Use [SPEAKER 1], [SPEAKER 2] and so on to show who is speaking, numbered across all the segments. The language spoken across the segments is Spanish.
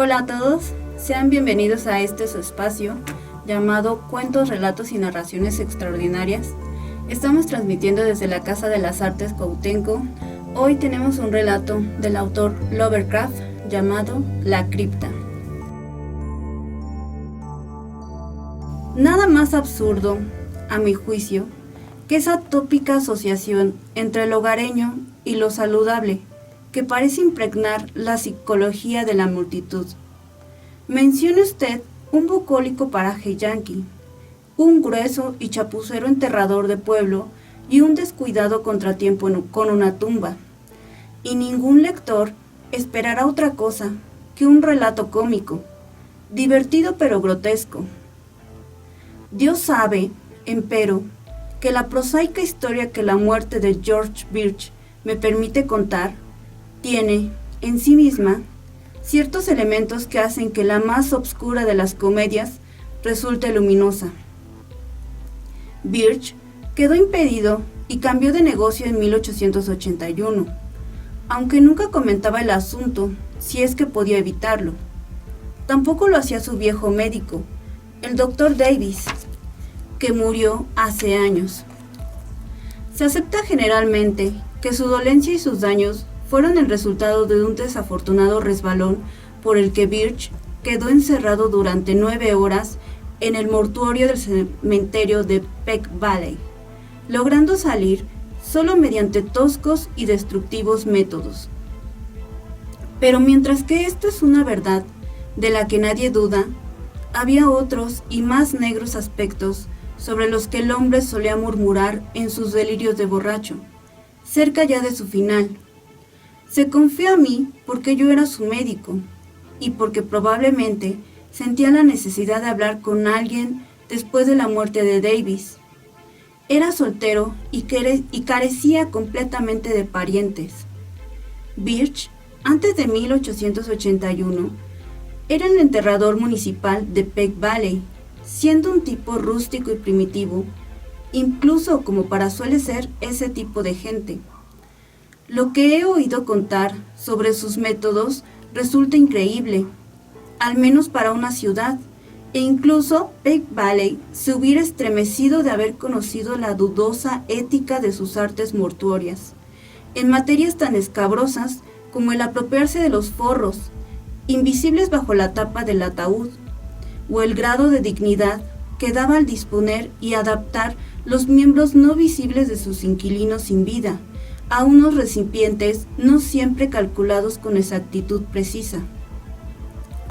[SPEAKER 1] Hola a todos, sean bienvenidos a este su espacio llamado Cuentos, Relatos y Narraciones Extraordinarias. Estamos transmitiendo desde la Casa de las Artes Cuauhtémoc. Hoy tenemos un relato del autor Lovecraft llamado La Cripta. Nada más absurdo, a mi juicio, que esa tópica asociación entre lo hogareño y lo saludable que parece impregnar la psicología de la multitud. Mencione usted un bucólico paraje yanqui, un grueso y chapucero enterrador de pueblo y un descuidado contratiempo con una tumba, y ningún lector esperará otra cosa que un relato cómico, divertido pero grotesco. Dios sabe, empero, que la prosaica historia que la muerte de George Birch me permite contar tiene, en sí misma, ciertos elementos que hacen que la más obscura de las comedias resulte luminosa. Birch quedó impedido y cambió de negocio en 1881, aunque nunca comentaba el asunto, si es que podía evitarlo. Tampoco lo hacía su viejo médico, el Dr. Davis, que murió hace años. Se acepta generalmente que su dolencia y sus daños fueron el resultado de un desafortunado resbalón por el que Birch quedó encerrado durante 9 horas en el mortuorio del cementerio de Peck Valley, logrando salir solo mediante toscos y destructivos métodos. Pero mientras que esto es una verdad de la que nadie duda, había otros y más negros aspectos sobre los que el hombre solía murmurar en sus delirios de borracho, cerca ya de su final. Se confió a mí porque yo era su médico y porque probablemente sentía la necesidad de hablar con alguien después de la muerte de Davis. Era soltero y carecía completamente de parientes. Birch, antes de 1881, era el enterrador municipal de Peck Valley, siendo un tipo rústico y primitivo, incluso como para suele ser ese tipo de gente. Lo que he oído contar sobre sus métodos resulta increíble, al menos para una ciudad, e incluso Peck Valley se hubiera estremecido de haber conocido la dudosa ética de sus artes mortuorias, en materias tan escabrosas como el apropiarse de los forros, invisibles bajo la tapa del ataúd, o el grado de dignidad que daba al disponer y adaptar los miembros no visibles de sus inquilinos sin vida a unos recipientes no siempre calculados con exactitud precisa.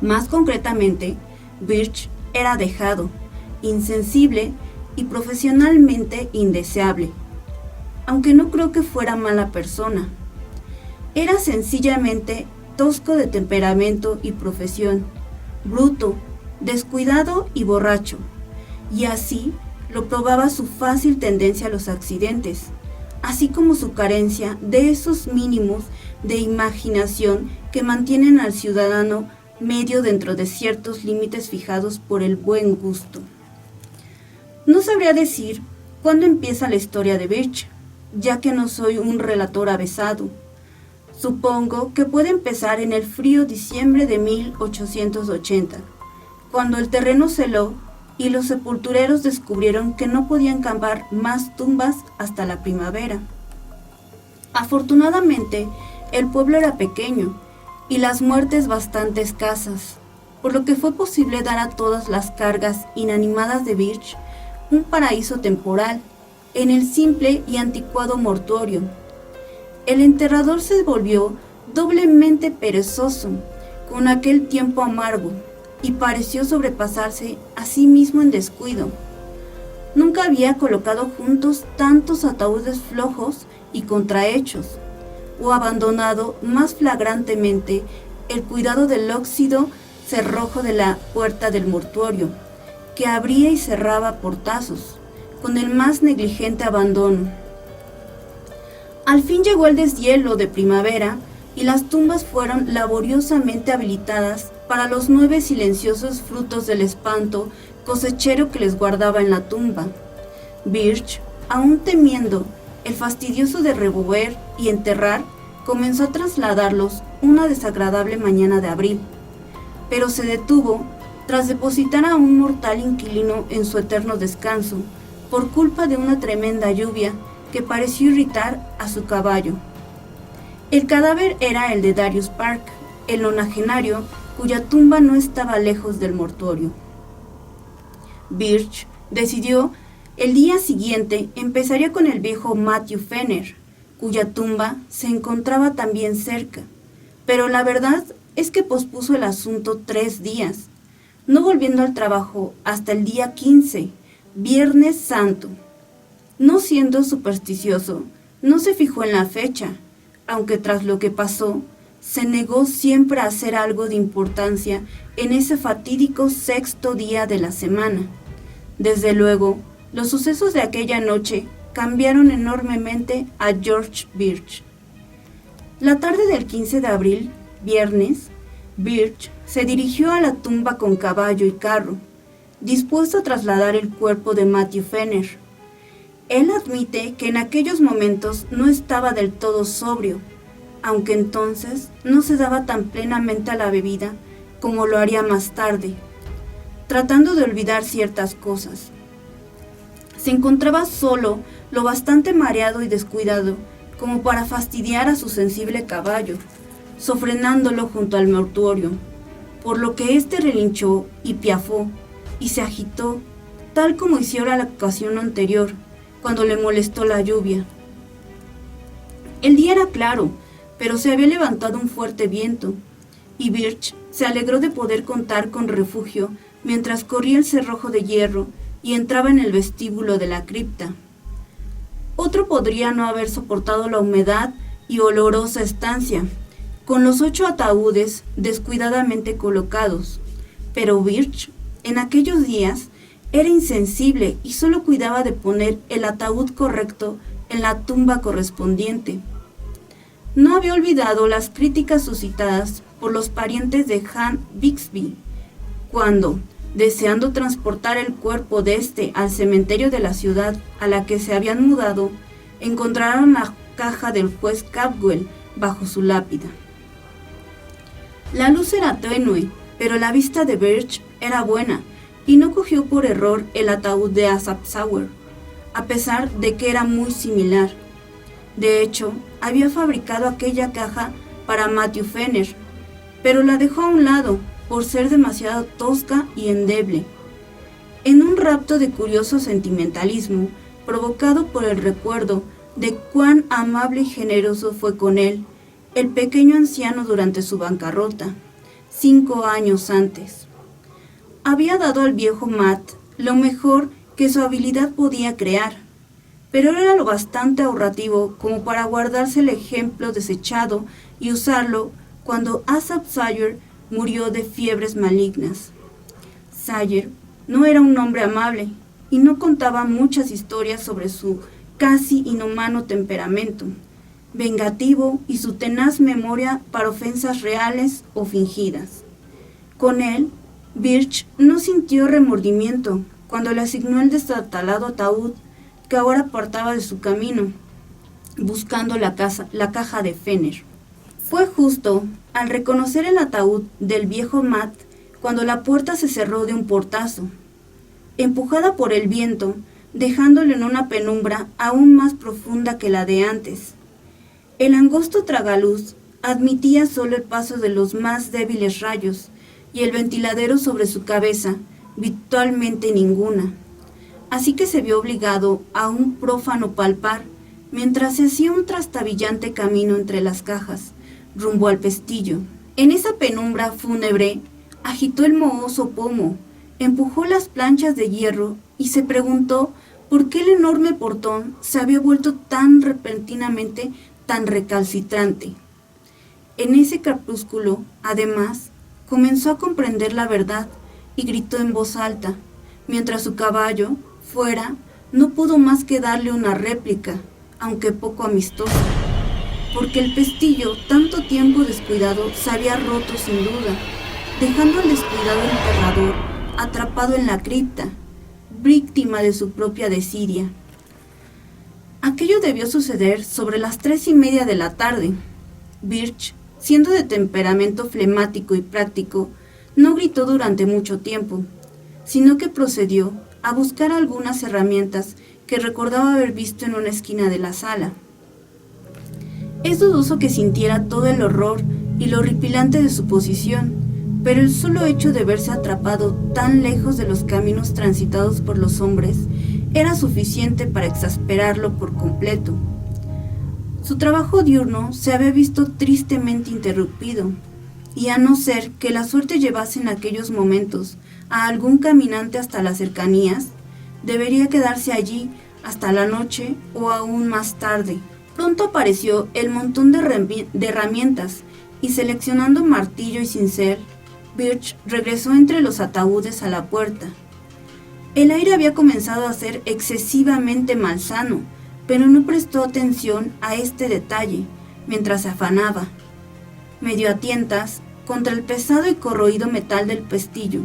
[SPEAKER 1] Más concretamente, Birch era dejado, insensible y profesionalmente indeseable, aunque no creo que fuera mala persona. Era sencillamente tosco de temperamento y profesión, bruto, descuidado y borracho, y así lo probaba su fácil tendencia a los accidentes, así como su carencia de esos mínimos de imaginación que mantienen al ciudadano medio dentro de ciertos límites fijados por el buen gusto. No sabría decir cuándo empieza la historia de Birch, ya que no soy un relator avesado. Supongo que puede empezar en el frío diciembre de 1880, cuando el terreno se heló y los sepultureros descubrieron que no podían cavar más tumbas hasta la primavera. Afortunadamente, el pueblo era pequeño y las muertes bastante escasas, por lo que fue posible dar a todas las cargas inanimadas de Birch un paraíso temporal en el simple y anticuado mortuorio. El enterrador se volvió doblemente perezoso con aquel tiempo amargo y pareció sobrepasarse a sí mismo en descuido. Nunca había colocado juntos tantos ataúdes flojos y contrahechos, o abandonado más flagrantemente el cuidado del óxido cerrojo de la puerta del mortuorio, que abría y cerraba a portazos, con el más negligente abandono. Al fin llegó el deshielo de primavera y las tumbas fueron laboriosamente habilitadas para los 9 silenciosos frutos del espanto cosechero que les guardaba en la tumba. Birch, aún temiendo el fastidioso de remover y enterrar, comenzó a trasladarlos una desagradable mañana de abril. pero se detuvo tras depositar a un mortal inquilino en su eterno descanso por culpa de una tremenda lluvia que pareció irritar a su caballo. El cadáver era el de Darius Park, el nonagenario cuya tumba no estaba lejos del mortuorio. Birch decidió el día siguiente empezaría con el viejo Matthew Fenner, cuya tumba se encontraba también cerca, pero la verdad es que pospuso el asunto 3 días, no volviendo al trabajo hasta el día 15, Viernes Santo. No siendo supersticioso, no se fijó en la fecha, aunque tras lo que pasó, se negó siempre a hacer algo de importancia en ese fatídico 6º día de la semana. Desde luego, los sucesos de aquella noche cambiaron enormemente a George Birch. La tarde del 15 de abril, viernes, Birch se dirigió a la tumba con caballo y carro, dispuesto a trasladar el cuerpo de Matthew Fenner. Él admite que en aquellos momentos no estaba del todo sobrio, aunque entonces no se daba tan plenamente a la bebida como lo haría más tarde, tratando de olvidar ciertas cosas. Se encontraba solo, lo bastante mareado y descuidado como para fastidiar a su sensible caballo, sofrenándolo junto al mortuorio, por lo que éste relinchó y piafó, y se agitó, tal como hiciera la ocasión anterior, cuando le molestó la lluvia. El día era claro, pero se había levantado un fuerte viento, y Birch se alegró de poder contar con refugio mientras corría el cerrojo de hierro y entraba en el vestíbulo de la cripta. Otro podría no haber soportado la humedad y olorosa estancia, con los 8 ataúdes descuidadamente colocados, pero Birch, en aquellos días, era insensible y solo cuidaba de poner el ataúd correcto en la tumba correspondiente. No había olvidado las críticas suscitadas por los parientes de Han Bixby, cuando, deseando transportar el cuerpo de este al cementerio de la ciudad a la que se habían mudado, encontraron la caja del juez Capwell bajo su lápida. La luz era tenue, pero la vista de Birch era buena y no cogió por error el ataúd de Asaph Sauer, a pesar de que era muy similar. De hecho, había fabricado aquella caja para Matthew Fenner, pero la dejó a un lado por ser demasiado tosca y endeble. En un rapto de curioso sentimentalismo, provocado por el recuerdo de cuán amable y generoso fue con él, el pequeño anciano durante su bancarrota, 5 años antes. Había dado al viejo Matt lo mejor que su habilidad podía crear, pero era lo bastante ahorrativo como para guardarse el ejemplo desechado y usarlo cuando Asaph Sawyer murió de fiebres malignas. Sawyer no era un hombre amable y no contaba muchas historias sobre su casi inhumano temperamento, vengativo y su tenaz memoria para ofensas reales o fingidas. Con él, Birch no sintió remordimiento cuando le asignó el destartalado ataúd que ahora apartaba de su camino, buscando la caja de Fenner. Fue justo al reconocer el ataúd del viejo Matt cuando la puerta se cerró de un portazo, empujada por el viento, dejándolo en una penumbra aún más profunda que la de antes. El angosto tragaluz admitía solo el paso de los más débiles rayos y el ventiladero sobre su cabeza, virtualmente ninguna. Así que se vio obligado a un prófano palpar mientras se hacía un trastabillante camino entre las cajas, rumbo al pestillo. En esa penumbra fúnebre, agitó el mohoso pomo, empujó las planchas de hierro y se preguntó por qué el enorme portón se había vuelto tan repentinamente tan recalcitrante. En ese crepúsculo, además, comenzó a comprender la verdad y gritó en voz alta, mientras su caballo, fuera, no pudo más que darle una réplica, aunque poco amistosa, porque el pestillo, tanto tiempo descuidado, se había roto sin duda, dejando al descuidado enterrador atrapado en la cripta, víctima de su propia desidia. Aquello debió suceder sobre las 3:30 de la tarde. Birch, siendo de temperamento flemático y práctico, No gritó durante mucho tiempo, sino que procedió a buscar algunas herramientas que recordaba haber visto en una esquina de la sala. Es dudoso que sintiera todo el horror y lo horripilante de su posición, pero el solo hecho de verse atrapado tan lejos de los caminos transitados por los hombres era suficiente para exasperarlo por completo. Su trabajo diurno se había visto tristemente interrumpido, y a no ser que la suerte llevase en aquellos momentos a algún caminante hasta las cercanías, debería quedarse allí hasta la noche o aún más tarde. Pronto apareció el montón de herramientas y seleccionando martillo y cincel, Birch regresó entre los ataúdes a la puerta. El aire había comenzado a ser excesivamente malsano, pero no prestó atención a este detalle mientras se afanaba, medio a tientas, contra el pesado y corroído metal del pestillo.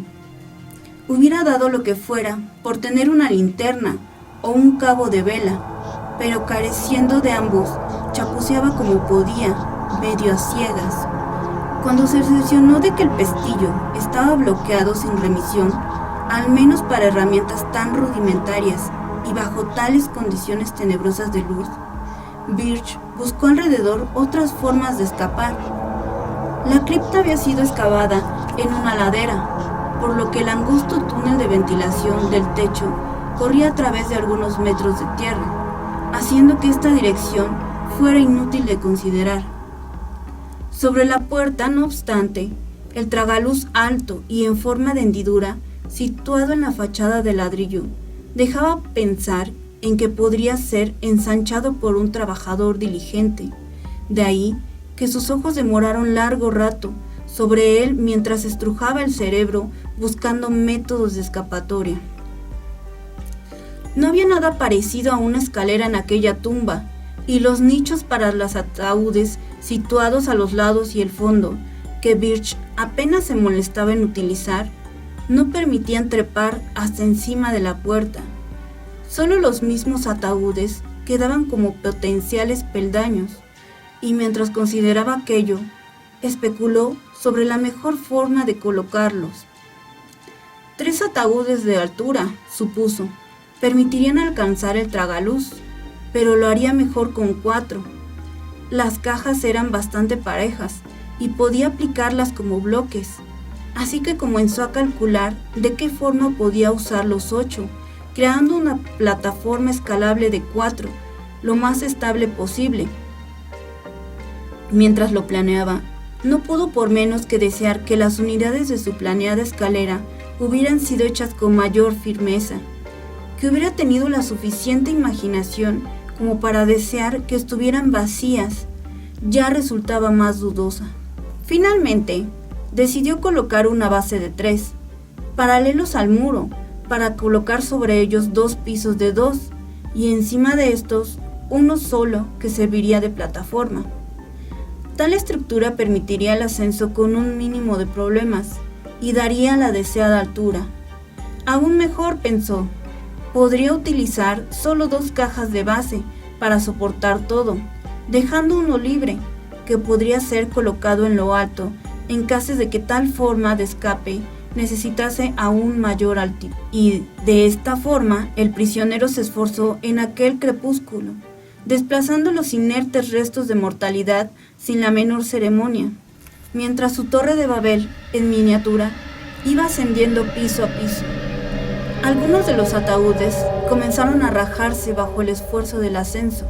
[SPEAKER 1] Hubiera dado lo que fuera por tener una linterna o un cabo de vela, pero careciendo de ambos, chapuceaba como podía, medio a ciegas. Cuando se cercioró de que el pestillo estaba bloqueado sin remisión, al menos para herramientas tan rudimentarias y bajo tales condiciones tenebrosas de luz, Birch buscó alrededor otras formas de escapar. La cripta había sido excavada en una ladera, por lo que el angosto túnel de ventilación del techo corría a través de algunos metros de tierra, haciendo que esta dirección fuera inútil de considerar. Sobre la puerta, no obstante, el tragaluz alto y en forma de hendidura, situado en la fachada de ladrillo, dejaba pensar en que podría ser ensanchado por un trabajador diligente. De ahí que sus ojos demoraron largo rato sobre él mientras estrujaba el cerebro buscando métodos de escapatoria. No había nada parecido a una escalera en aquella tumba, y los nichos para los ataúdes situados a los lados y el fondo, que Birch apenas se molestaba en utilizar, no permitían trepar hasta encima de la puerta. Solo los mismos ataúdes quedaban como potenciales peldaños, y mientras consideraba aquello, especuló sobre la mejor forma de colocarlos. 3 ataúdes de altura, supuso, permitirían alcanzar el tragaluz, pero lo haría mejor con 4. Las cajas eran bastante parejas y podía aplicarlas como bloques, así que comenzó a calcular de qué forma podía usar los 8, creando una plataforma escalable de 4, lo más estable posible. Mientras lo planeaba, no pudo por menos que desear que las unidades de su planeada escalera hubieran sido hechas con mayor firmeza, que hubiera tenido la suficiente imaginación como para desear que estuvieran vacías. Ya resultaba más dudosa. Finalmente, decidió colocar una base de 3, paralelos al muro, para colocar sobre ellos 2 pisos de 2, y encima de estos, uno solo que serviría de plataforma. Tal estructura permitiría el ascenso con un mínimo de problemas, y daría la deseada altura. Aún mejor, pensó, podría utilizar solo 2 cajas de base para soportar todo, dejando uno libre, que podría ser colocado en lo alto en caso de que tal forma de escape necesitase aún mayor altitud. Y de esta forma el prisionero se esforzó en aquel crepúsculo, desplazando los inertes restos de mortalidad sin la menor ceremonia, mientras su torre de Babel, en miniatura, iba ascendiendo piso a piso. Algunos de los ataúdes comenzaron a rajarse bajo el esfuerzo del ascenso,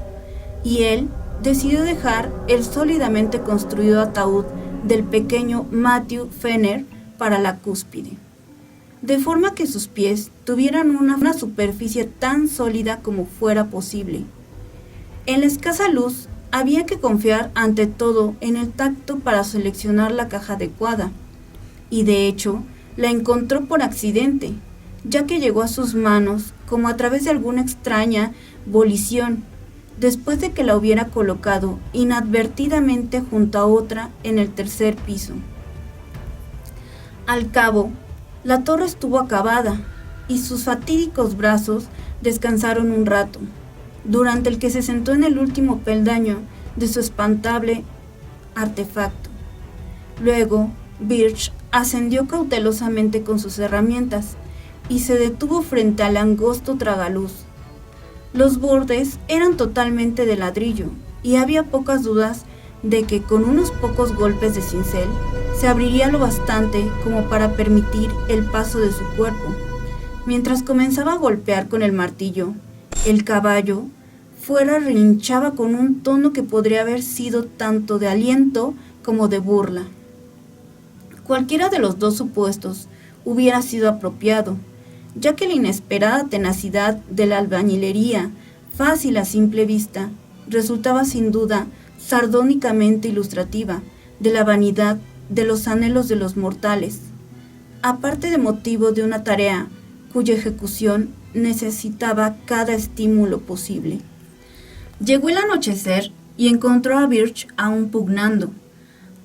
[SPEAKER 1] y él decidió dejar el sólidamente construido ataúd del pequeño Matthew Fenner para la cúspide, de forma que sus pies tuvieran una superficie tan sólida como fuera posible. En la escasa luz había que confiar ante todo en el tacto para seleccionar la caja adecuada, y de hecho la encontró por accidente, ya que llegó a sus manos como a través de alguna extraña volición, después de que la hubiera colocado inadvertidamente junto a otra en el 3er piso. Al cabo, la torre estuvo acabada y sus fatídicos brazos descansaron un rato, durante el que se sentó en el último peldaño de su espantable artefacto. Luego, Birch ascendió cautelosamente con sus herramientas y se detuvo frente al angosto tragaluz. Los bordes eran totalmente de ladrillo y había pocas dudas de que con unos pocos golpes de cincel se abriría lo bastante como para permitir el paso de su cuerpo. Mientras comenzaba a golpear con el martillo, el caballo fuera relinchaba con un tono que podría haber sido tanto de aliento como de burla. Cualquiera de los dos supuestos hubiera sido apropiado, ya que la inesperada tenacidad de la albañilería, fácil a simple vista, resultaba sin duda sardónicamente ilustrativa de la vanidad de los anhelos de los mortales, aparte de motivo de una tarea cuya ejecución necesitaba cada estímulo posible. Llegó el anochecer y encontró a Birch aún pugnando.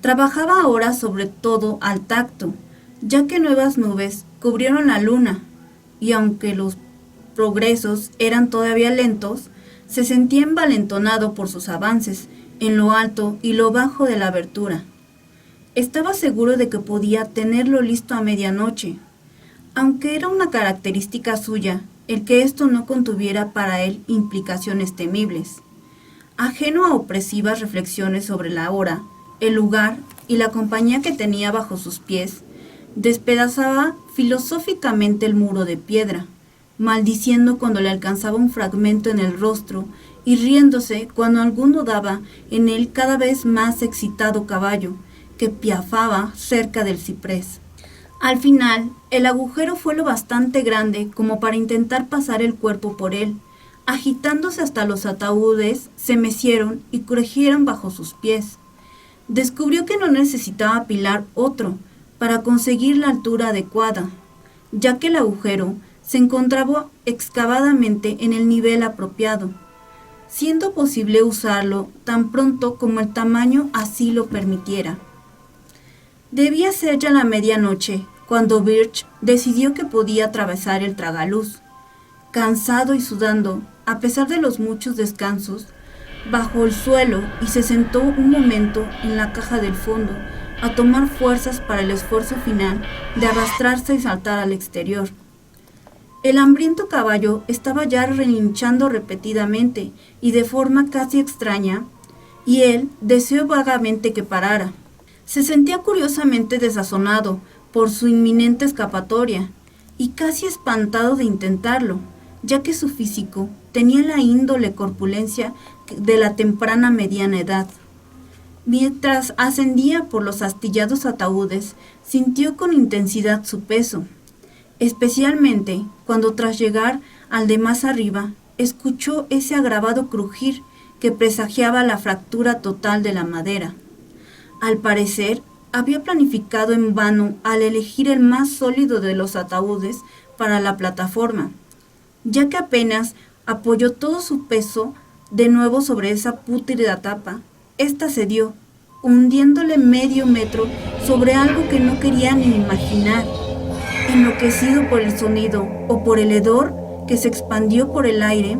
[SPEAKER 1] Trabajaba ahora sobre todo al tacto, ya que nuevas nubes cubrieron la luna, y aunque los progresos eran todavía lentos, se sentía envalentonado por sus avances en lo alto y lo bajo de la abertura. Estaba seguro de que podía tenerlo listo a medianoche, aunque era una característica suya el que esto no contuviera para él implicaciones temibles. Ajeno a opresivas reflexiones sobre la hora, el lugar y la compañía que tenía bajo sus pies, despedazaba filosóficamente el muro de piedra, maldiciendo cuando le alcanzaba un fragmento en el rostro y riéndose cuando alguno daba en el cada vez más excitado caballo que piafaba cerca del ciprés. Al final, el agujero fue lo bastante grande como para intentar pasar el cuerpo por él. Agitándose hasta los ataúdes, se mecieron y crujieron bajo sus pies. Descubrió que no necesitaba apilar otro para conseguir la altura adecuada, ya que el agujero se encontraba excavadamente en el nivel apropiado, siendo posible usarlo tan pronto como el tamaño así lo permitiera. Debía ser ya la medianoche cuando Birch decidió que podía atravesar el tragaluz. Cansado y sudando, a pesar de los muchos descansos, bajó el suelo y se sentó un momento en la caja del fondo a tomar fuerzas para el esfuerzo final de arrastrarse y saltar al exterior. El hambriento caballo estaba ya relinchando repetidamente y de forma casi extraña, y él deseó vagamente que parara. Se sentía curiosamente desazonado por su inminente escapatoria y casi espantado de intentarlo, ya que su físico tenía la índole corpulencia de la temprana mediana edad. Mientras ascendía por los astillados ataúdes, sintió con intensidad su peso, especialmente cuando tras llegar al de más arriba, escuchó ese agravado crujir que presagiaba la fractura total de la madera. Al parecer, había planificado en vano al elegir el más sólido de los ataúdes para la plataforma, ya que apenas apoyó todo su peso de nuevo sobre esa pútrida tapa. Esta cedió, hundiéndole medio metro sobre algo que no quería ni imaginar. Enloquecido por el sonido o por el hedor que se expandió por el aire,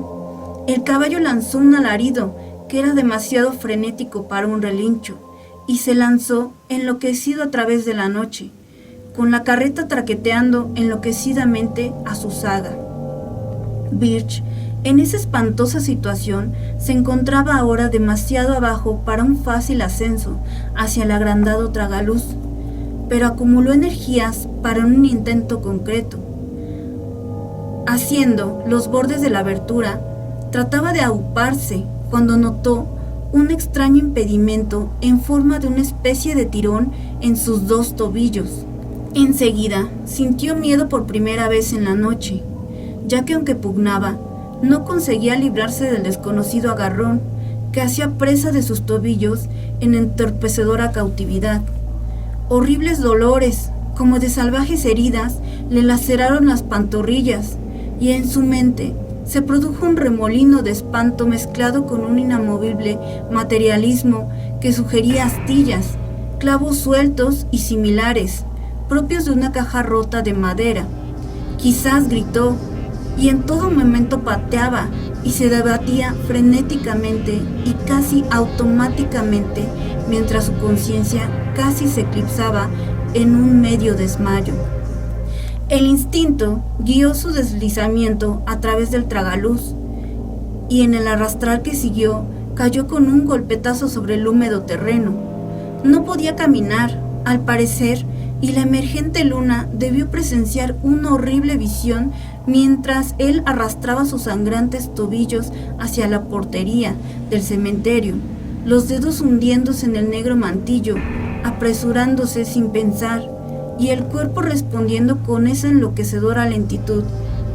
[SPEAKER 1] el caballo lanzó un alarido que era demasiado frenético para un relincho, y se lanzó enloquecido a través de la noche, con la carreta traqueteando enloquecidamente a su zaga. Birch, en esa espantosa situación, se encontraba ahora demasiado abajo para un fácil ascenso hacia el agrandado tragaluz, pero acumuló energías para un intento concreto. Haciendo los bordes de la abertura, trataba de auparse cuando notó un extraño impedimento en forma de una especie de tirón en sus dos tobillos. Enseguida sintió miedo por primera vez en la noche, ya que aunque pugnaba, no conseguía librarse del desconocido agarrón que hacía presa de sus tobillos en entorpecedora cautividad. Horribles dolores, como de salvajes heridas, le laceraron las pantorrillas, y en su mente se produjo un remolino de espanto mezclado con un inamovible materialismo que sugería astillas, clavos sueltos y similares, propios de una caja rota de madera. Quizás gritó, y en todo momento pateaba y se debatía frenéticamente y casi automáticamente, mientras su conciencia casi se eclipsaba en un medio desmayo. El instinto guió su deslizamiento a través del tragaluz, y en el arrastrar que siguió, cayó con un golpetazo sobre el húmedo terreno. No podía caminar, al parecer, y la emergente luna debió presenciar una horrible visión mientras él arrastraba sus sangrantes tobillos hacia la portería del cementerio, los dedos hundiéndose en el negro mantillo, apresurándose sin pensar, y el cuerpo respondiendo con esa enloquecedora lentitud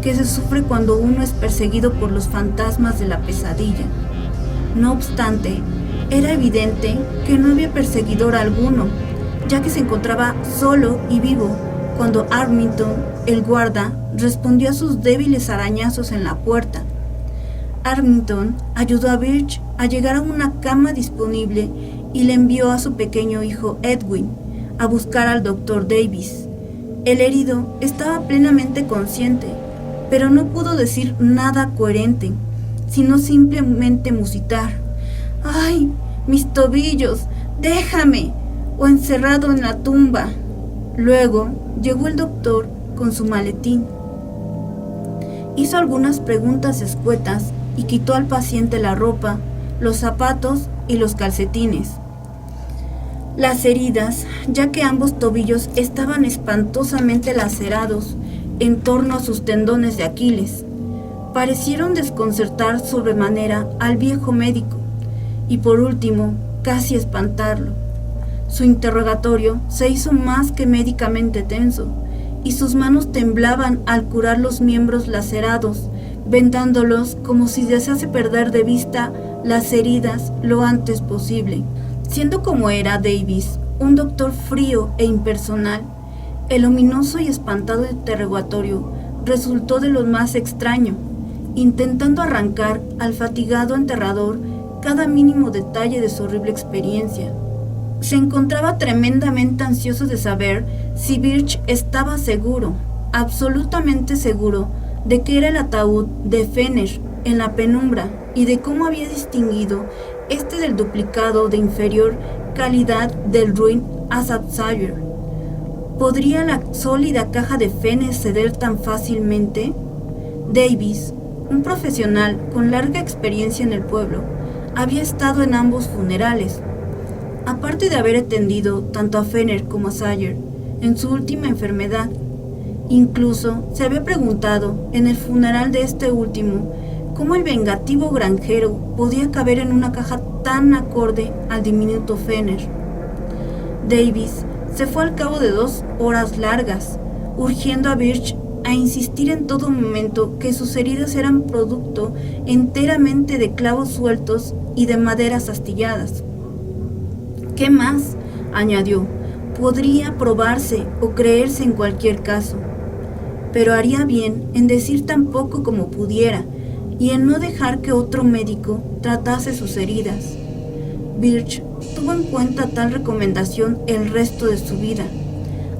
[SPEAKER 1] que se sufre cuando uno es perseguido por los fantasmas de la pesadilla. No obstante, era evidente que no había perseguidor alguno, ya que se encontraba solo y vivo cuando Armington, el guarda, respondió a sus débiles arañazos en la puerta. Armington ayudó a Birch a llegar a una cama disponible y le envió a su pequeño hijo Edwin a buscar al doctor Davis. El herido estaba plenamente consciente, pero no pudo decir nada coherente, sino simplemente musitar: ¡ay, mis tobillos! ¡Déjame! O encerrado en la tumba. Luego llegó el doctor con su maletín. Hizo algunas preguntas escuetas y quitó al paciente la ropa, los zapatos y los calcetines. Las heridas, ya que ambos tobillos estaban espantosamente lacerados en torno a sus tendones de Aquiles, parecieron desconcertar sobremanera al viejo médico y por último casi espantarlo. Su interrogatorio se hizo más que médicamente tenso y sus manos temblaban al curar los miembros lacerados, vendándolos como si desease perder de vista las heridas lo antes posible. Siendo como era Davis, un doctor frío e impersonal, el ominoso y espantado interrogatorio resultó de lo más extraño, intentando arrancar al fatigado enterrador cada mínimo detalle de su horrible experiencia. Se encontraba tremendamente ansioso de saber si Birch estaba seguro, absolutamente seguro, de que era el ataúd de Fenner en la penumbra y de cómo había distinguido este del duplicado de inferior calidad del ruin Shire. ¿Podría la sólida caja de Fenner ceder tan fácilmente? Davis, un profesional con larga experiencia en el pueblo, había estado en ambos funerales. Aparte de haber atendido tanto a Fenner como a Shire en su última enfermedad, incluso se había preguntado en el funeral de este último cómo el vengativo granjero podía caber en una caja tan acorde al diminuto Fenner. Davis se fue al cabo de 2 horas largas, urgiendo a Birch a insistir en todo momento que sus heridas eran producto enteramente de clavos sueltos y de maderas astilladas. ¿Qué más?, añadió, podría probarse o creerse en cualquier caso, pero haría bien en decir tan poco como pudiera y en no dejar que otro médico tratase sus heridas. Birch tuvo en cuenta tal recomendación el resto de su vida,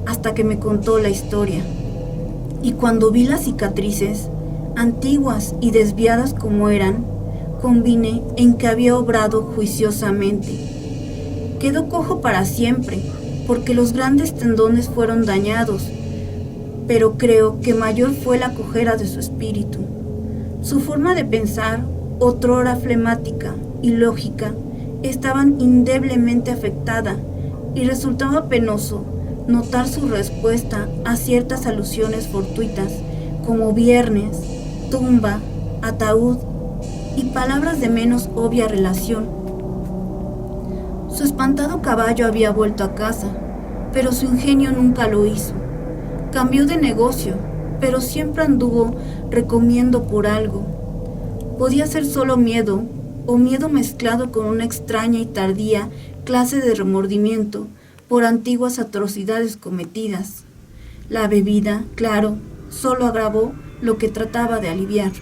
[SPEAKER 1] hasta que me contó la historia. Y cuando vi las cicatrices, antiguas y desviadas como eran, convine en que había obrado juiciosamente. Quedó cojo para siempre, porque los grandes tendones fueron dañados, pero creo que mayor fue la cojera de su espíritu. Su forma de pensar, otrora flemática y lógica, estaban indeblemente afectada, y resultaba penoso notar su respuesta a ciertas alusiones fortuitas, como viernes, tumba, ataúd y palabras de menos obvia relación. Su espantado caballo había vuelto a casa, pero su ingenio nunca lo hizo. Cambió de negocio, pero siempre anduvo recomiendo por algo. Podía ser solo miedo, o miedo mezclado con una extraña y tardía clase de remordimiento por antiguas atrocidades cometidas. La bebida, claro, solo agravó lo que trataba de aliviar.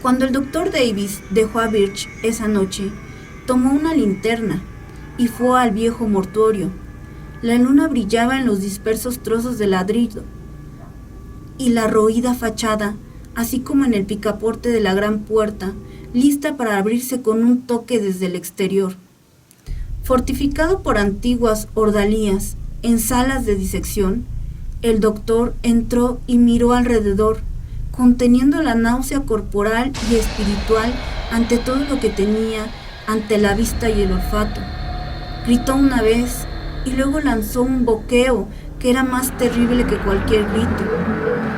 [SPEAKER 1] Cuando el doctor Davis dejó a Birch esa noche, tomó una linterna y fue al viejo mortuorio. La luna brillaba en los dispersos trozos de ladrillo y la roída fachada, así como en el picaporte de la gran puerta, lista para abrirse con un toque desde el exterior. Fortificado por antiguas ordalías en salas de disección, el doctor entró y miró alrededor, conteniendo la náusea corporal y espiritual ante todo lo que tenía ante la vista y el olfato. Gritó una vez y luego lanzó un boqueo que era más terrible que cualquier grito.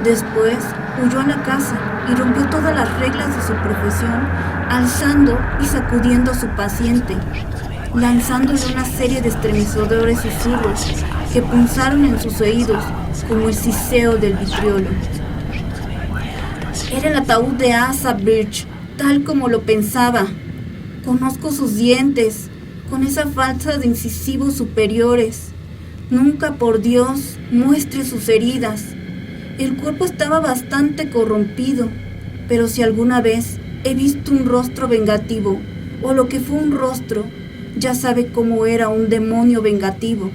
[SPEAKER 1] Después huyó a la casa y rompió todas las reglas de su profesión, alzando y sacudiendo a su paciente, lanzándole una serie de estremecedores susurros que punzaron en sus oídos como el siseo del vitriolo. Era el ataúd de Asa Birch, tal como lo pensaba. Conozco sus dientes, con esa falsa de incisivos superiores. Nunca, por Dios, muestre sus heridas. El cuerpo estaba bastante corrompido, pero si alguna vez he visto un rostro vengativo, o lo que fue un rostro, ya sabe cómo era un demonio vengativo,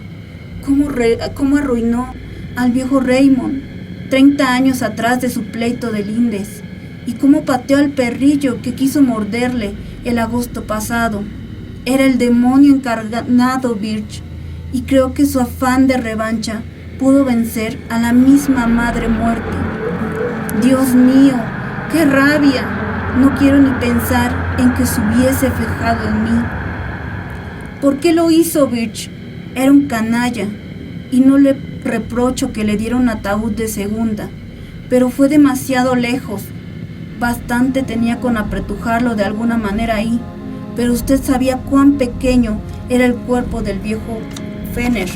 [SPEAKER 1] cómo arruinó al viejo Raymond 30 años atrás de su pleito de lindes, y cómo pateó al perrillo que quiso morderle el agosto pasado. Era el demonio encarnado Birch, y creo que su afán de revancha pudo vencer a la misma madre muerte. Dios mío, qué rabia. No quiero ni pensar en que se hubiese fijado en mí. ¿Por qué lo hizo Birch? Era un canalla, y no le reprocho que le diera un ataúd de segunda, pero fue demasiado lejos. Bastante tenía con apretujarlo de alguna manera ahí, pero usted sabía cuán pequeño era el cuerpo del viejo Fenner.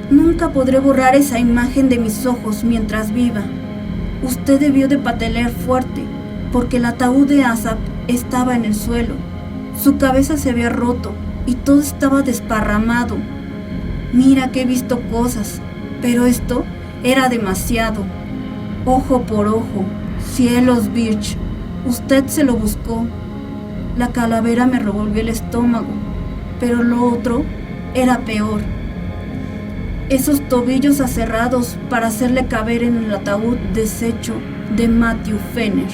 [SPEAKER 1] Nunca podré borrar esa imagen de mis ojos mientras viva. Usted debió de patalear fuerte, porque el ataúd de Asaph estaba en el suelo. Su cabeza se había roto y todo estaba desparramado. Mira que he visto cosas, pero esto era demasiado. Ojo por ojo. Cielos, Birch, usted se lo buscó. La calavera me revolvió el estómago, pero lo otro era peor. Esos tobillos aserrados para hacerle caber en el ataúd deshecho de Matthew Fenner.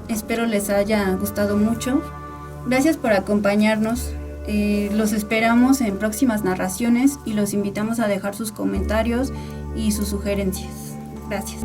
[SPEAKER 1] Espero les haya gustado mucho. Gracias por acompañarnos. Los esperamos en próximas narraciones y los invitamos a dejar sus comentarios y sus sugerencias. Gracias.